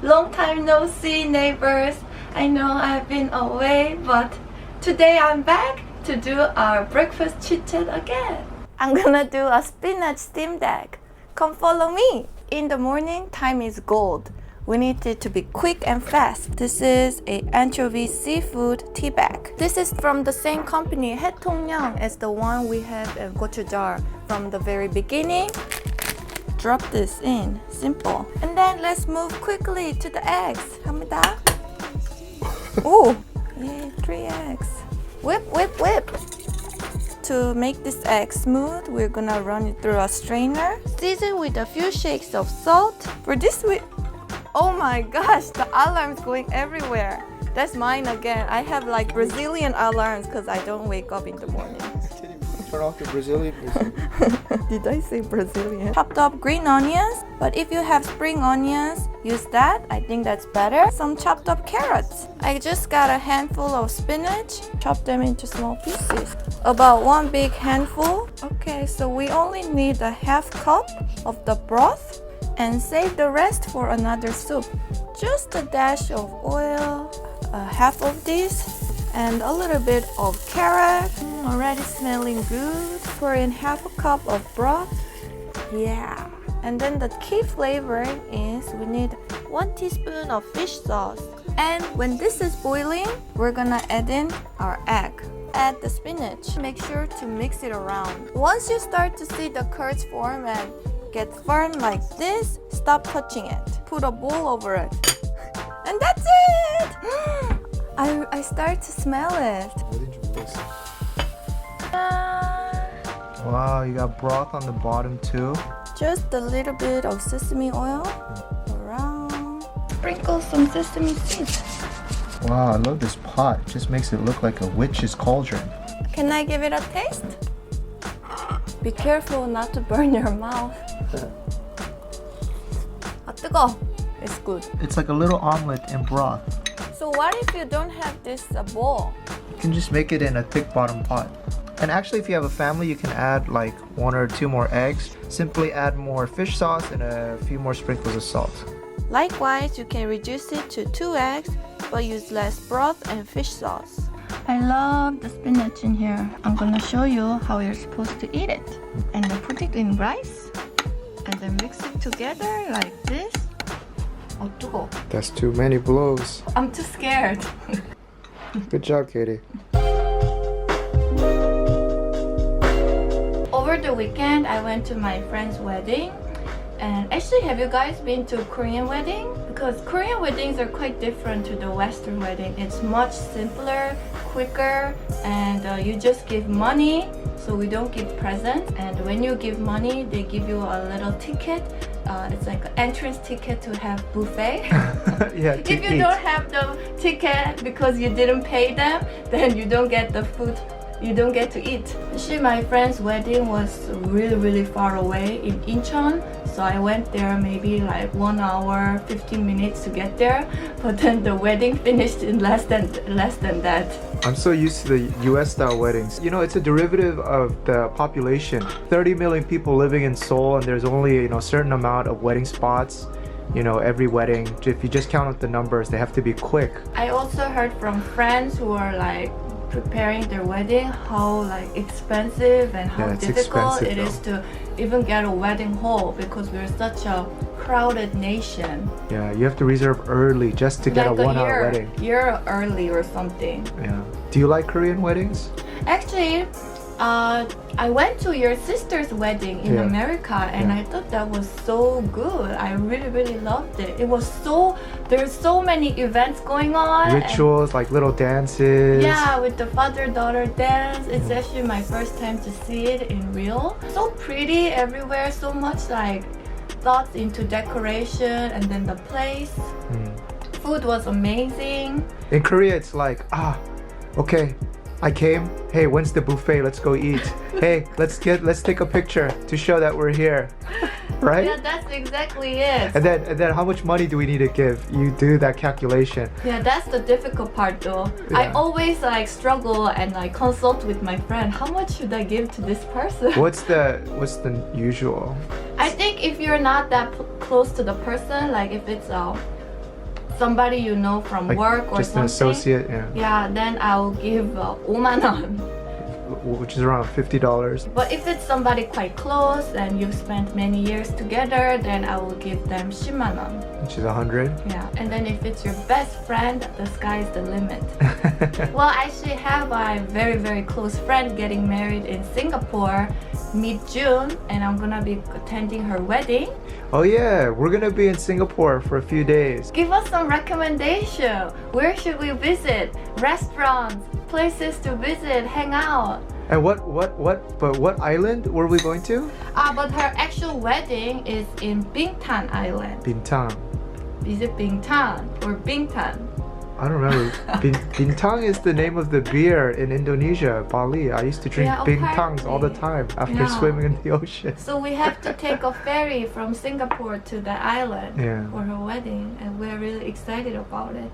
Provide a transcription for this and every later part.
Long time no see, neighbors. I know I've been away, but today I'm back to do our breakfast chit-chat again. I'm gonna do a spinach steamed egg. Come follow me. In the morning, time is gold. We need it to be quick and fast. This is a anchovy seafood tea bag. This is from the same company, 해통령, as the one we have in gochujang from the very beginning. Drop this in, simple. And then let's move quickly to the eggs. 갑니다. Oh, yay, 3 eggs. Whip, whip, whip. To make this egg smooth, we're gonna run it through a strainer. Season with a few shakes of salt. For this, oh my gosh, the alarm's going everywhere. That's mine again. I have like Brazilian alarms because I don't wake up in the morning. Turn off the Brazilian music. Did I say Brazilian? Chopped up green onions, but if you have spring onions, use that. I think that's better. Some chopped up carrots. I just got a handful of spinach. Chop them into small pieces. About 1 big handful. Okay, so we only need a half cup of the broth and save the rest for another soup. Just a dash of oil, half of this, and a little bit of carrot. Already smelling good. Pour in half a cup of broth. Yeah. And then the key flavoring is we need 1 teaspoon of fish sauce. And when this is boiling, we're gonna add in our egg. Add the spinach. Make sure to mix it around. Once you start to see the curds form and get firm like this, stop touching it. Put a bowl over it. And that's it! I start to smell it. Wow, you got broth on the bottom too. Just a little bit of sesame oil around. Sprinkle some sesame seeds. Wow, I love this pot. It just makes it look like a witch's cauldron. Can I give it a taste? Be careful not to burn your mouth. 아, 뜨거. It's good. It's like a little omelet in broth. So what if you don't have this bowl? You can just make it in a thick bottom pot. And actually, if you have a family, you can add like 1 or 2 more eggs. Simply add more fish sauce and a few more sprinkles of salt. Likewise, you can reduce it to 2 eggs, but use less broth and fish sauce. I love the spinach in here. I'm gonna show you how you're supposed to eat it. And then put it in rice, and then mix it together like this. Oh, 뜨거. That's too many blows. I'm too scared. Good job, Katie. Over the weekend, I went to my friend's wedding. And actually, have you guys been to Korean wedding? Because Korean weddings are quite different to the Western wedding. It's much simpler, quicker, and you just give money. So we don't give presents. And when you give money, they give you a little ticket. It's like an entrance ticket to have buffet. Yeah, if you don't have the ticket because you didn't pay them, then you don't get the food. You don't get to eat. Actually, my friend's wedding was really far away in Incheon, so I went there maybe like 1 hour, 15 minutes to get there. But then the wedding finished in less than that. I'm so used to the US style weddings. You know, it's a derivative of the population. 30 million people living in Seoul, and there's only, a certain amount of wedding spots. Every wedding, if you just count out the numbers, they have to be quick. I also heard from friends who are like preparing their wedding how like expensive and how difficult it is to even get a wedding hall because we're such a crowded nation. Yeah, you have to reserve early just to get a 1 hour wedding. Year early or something. Yeah. Do you like Korean weddings? Actually, I went to your sister's wedding in America, and I thought that was so good. I really loved it. There's so many events going on. Rituals, like little dances. Yeah, with the father-daughter dance. It's actually my first time to see it in real. So pretty everywhere, so much like thoughts into decoration and then the place. Food was amazing. In Korea, it's like, okay, I came. Hey, when's the buffet? Let's go eat. Hey, let's take a picture to show that we're here. Right? Yeah, that's exactly it. And then how much money do we need to give? You do that calculation. Yeah, that's the difficult part though. Yeah. I always struggle and consult with my friend. How much should I give to this person? What's the usual? I think if you're not that close to the person, like if it's somebody you know from Like work or just something. an associate, yeah. Yeah, then I'll give 5만 원. Which is around $50. But if it's somebody quite close and you've spent many years together, then I will give them 10만 원. Which is 100. Yeah, and then if it's your best friend, the sky's the limit. Well, I actually have a very, very close friend getting married in Singapore mid-June, and I'm gonna be attending her wedding. Oh yeah, we're gonna be in Singapore for a few days. Give us some recommendation. Where should we visit? Restaurants, places to visit, hang out. And what island were we going to? But her actual wedding is in Bintan Island. Bintang. Is it Bintan or Bintan? I don't remember. Bintang is the name of the beer in Indonesia, Bali. I used to drink Yeah, bintangs all the apparently. time after Yeah. swimming in the ocean. So we have to take a ferry from Singapore to the island Yeah. for her wedding, and we're really excited about it.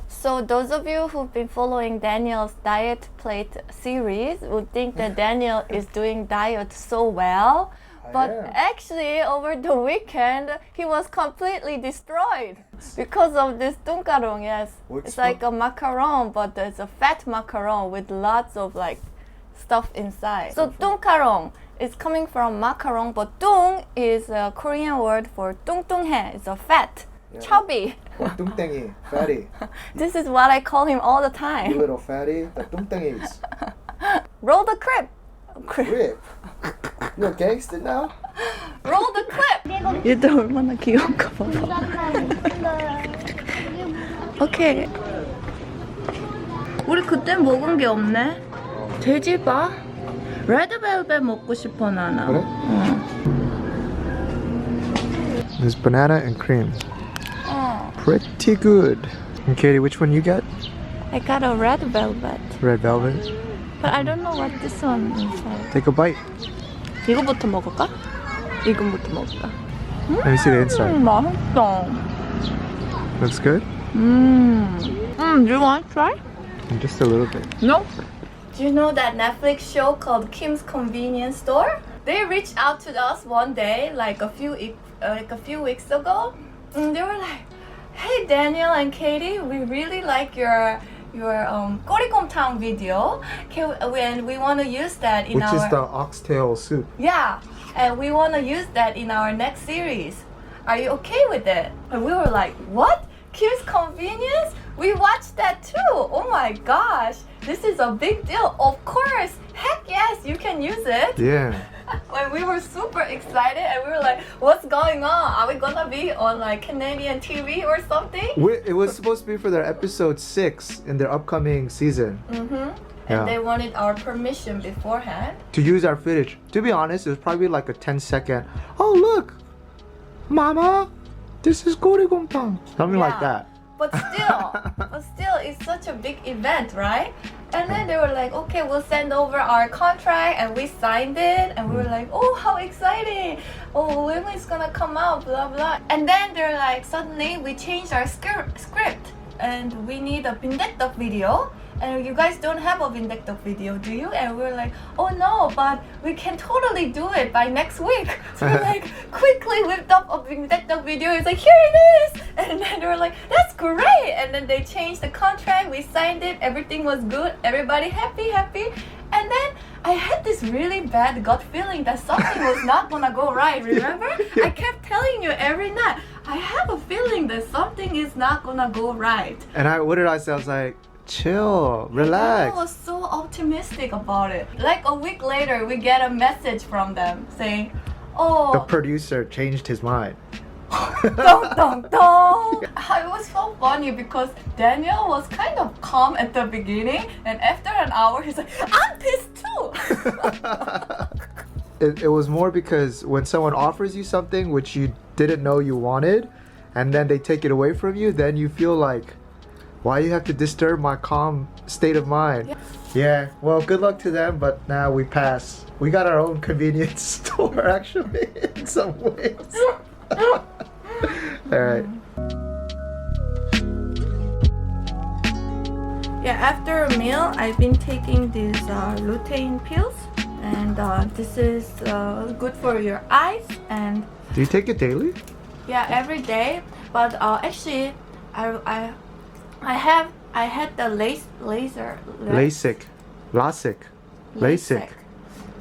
So those of you who've been following Daniel's diet plate series would think that Daniel is doing diet so well. But am. actually, over the weekend, he was completely destroyed because of this 뚱가롱. Yes, it's like a macaron, but it's a fat macaron with lots of like stuff inside. So 뚱가롱 is coming from macaron, but tung is a Korean word for 뚱뚱해. It's a fat, chubby. 뚱땡이, fatty. This is what I call him all the You time. little fatty, the 뚱땡이's. Roll the clip. Rip. You a gangster now? Roll the clip. 얘들 얼마나 귀여운가 봐. 오케이. 우리 그때 먹은 게 없네. 돼지바? 레드벨벳 먹고 싶어 나는. 그래? There's banana and cream. 어. Pretty good. And Katie, which one you get? I got a red velvet. Red velvet. But I don't know what this one is. Take a bite. 이거부터 먹을까? 이거부터 먹을까? Let me see the inside. 맛있어. Looks good? Do you want to try? Just a little bit. No. Do you know that Netflix show called Kim's Convenience Store? They reached out to us one day, like a few weeks ago. And they were like, "Hey Daniel and Katie, we really like your 꼬리곰탕 video, and we want to use that in Which our is the oxtail soup. yeah, and we want to use that in our next series. Are you okay with it?" And we were like, "What? Kim's Convenience? We watched that too. Oh my gosh, this is a big deal. Of course, heck yes, you can use it." Yeah. When we were super excited and we were like, "What's going on? Are we gonna be on like Canadian TV or something?" It was supposed to be for their episode 6 in their upcoming season. And Yeah. they wanted our permission beforehand. To use our footage. To be honest, it was probably like a 10-second. Oh look, Mama, this is 꼬리곰탕. Something like Yeah. that. But still, it's such a big event, right? And then they were like, "Okay, we'll send over our contract," and we signed it, and we were like, "Oh, how exciting! Oh, when it's gonna come out, blah blah." And then they're like, suddenly we changed our script, and we need a vindictive video. And you guys don't have a vindictive video, do you? And we were like, "Oh no, but we can totally do it by next week." So we like quickly whipped up a vindictive video. It's like, "Here it is!" And then they were like, "That's great!" And then they changed the contract. We signed it. Everything was good. Everybody happy. And then I had this really bad gut feeling that something was not gonna go right. Remember? I kept telling you every night, I have a feeling that something is not gonna go right. And what did I say? I was like, chill, relax. I was so optimistic about it. Like a week later, we get a message from them saying, The "Oh, producer changed his mind. dong dong dong." It was so funny because Daniel was kind of calm at the beginning, and after an hour, he's like, "I'm pissed too." It was more because when someone offers you something which you didn't know you wanted, and then they take it away from you, then you feel like, why you have to disturb my calm state of mind? Yeah, well, good luck to them, but now we pass. We got our own convenience store, actually, in some ways. All right. Yeah, after a meal, I've been taking these lutein pills, And this is good for your eyes. And Do you take it daily? yeah, every day. But actually, I had the LASIK. LASIK.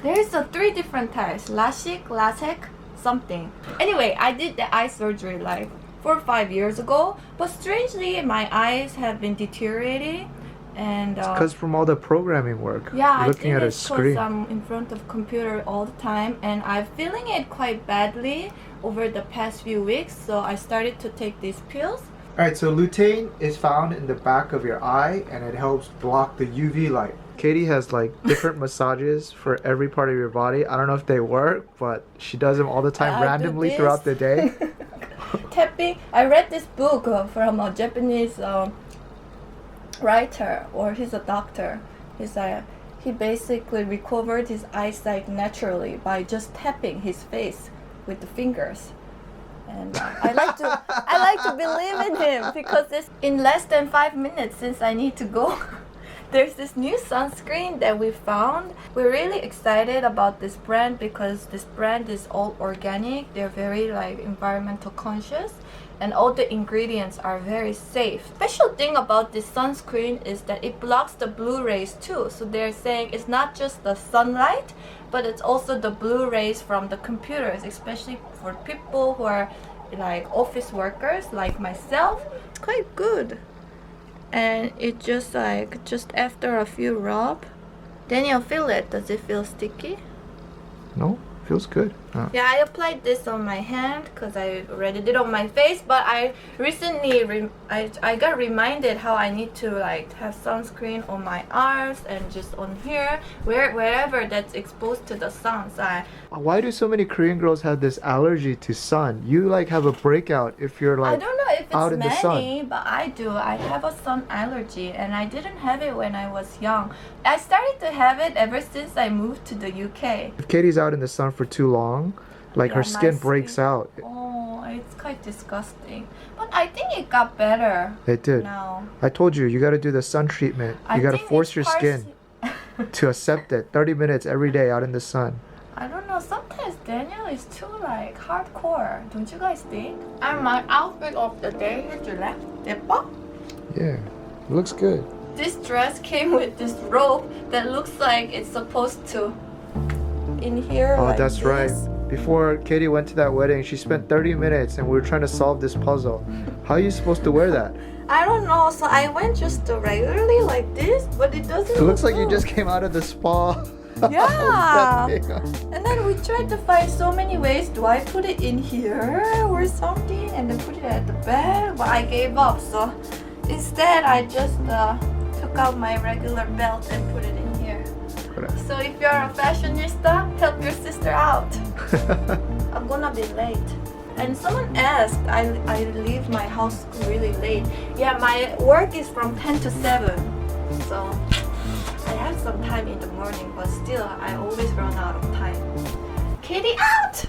There's 3 different types: LASIK, something. Anyway, I did the eye surgery like 4 or 5 years ago, but strangely my eyes have been deteriorating, and Because from all the programming work, yeah, you're I looking think at a it's because screen. I'm in front of computer all the time, and I'm feeling it quite badly over the past few weeks. So I started to take these pills. All right, so lutein is found in the back of your eye, and it helps block the UV light. Katie has like different massages for every part of your body. I don't know if they work, but she does them all the time I do randomly this. throughout the day. Tapping. I read this book from a Japanese writer, or he's a doctor. He basically recovered his eyesight naturally by just tapping his face with the fingers. And I like to believe in him, because it's in less than 5 minutes, since I need to go. There's this new sunscreen that we found. We're really excited about this brand because this brand is all organic. They're very like environmental conscious, and all the ingredients are very safe. Special thing about this sunscreen is that it blocks the blue rays too. So they're saying it's not just the sunlight, but it's also the blue rays from the computers, especially for people who are like office workers like myself. It's quite good. And it just after a few rub, Daniel, feel it. Does it feel sticky? No, feels good. Yeah, I applied this on my hand because I already did on my face, but I recently I got reminded how I need to like have sunscreen on my arms and just on here, wherever that's exposed to the sun. So Why do so many Korean girls have this allergy to sun? You like have a breakout if you're I like don't know if out it's in the sun. many, but I do. I have a sun allergy, and I didn't have it when I was young. I started to have it ever since I moved to the UK. If Katie's out in the sun for too long, like Yeah, her my skin breaks skin- out. Oh, it's quite disgusting. But I think it got better It did. now. I told you, you got to do the sun treatment. I You got to think force it's your skin to accept it. 30 minutes every day out in the sun. I don't know. Sometimes Daniel is too like hardcore. Don't you guys think? And my outfit of the day 해줄래? 예뻐? Yeah, it looks good. This dress came with this rope that looks like it's supposed to in here. Oh, like that's this. right. Before Katie went to that wedding, she spent 30 minutes and we were trying to solve this puzzle. How are you supposed to wear that? I don't know. So I went just regularly like this, but it doesn't. It looks like you good. just came out of the spa. Yeah. With that thing on. And then we tried to find so many ways. Do I put it in here or something and then put it at the back? But I gave up. So instead, I just took out my regular belt and put it in here. So if you're a fashionista, help your sister out. I'm gonna be late. And someone asked, I leave my house really late. Yeah, my work is from 10 to 7. So I have some time in the morning, but still, I always run out of time. Katie out!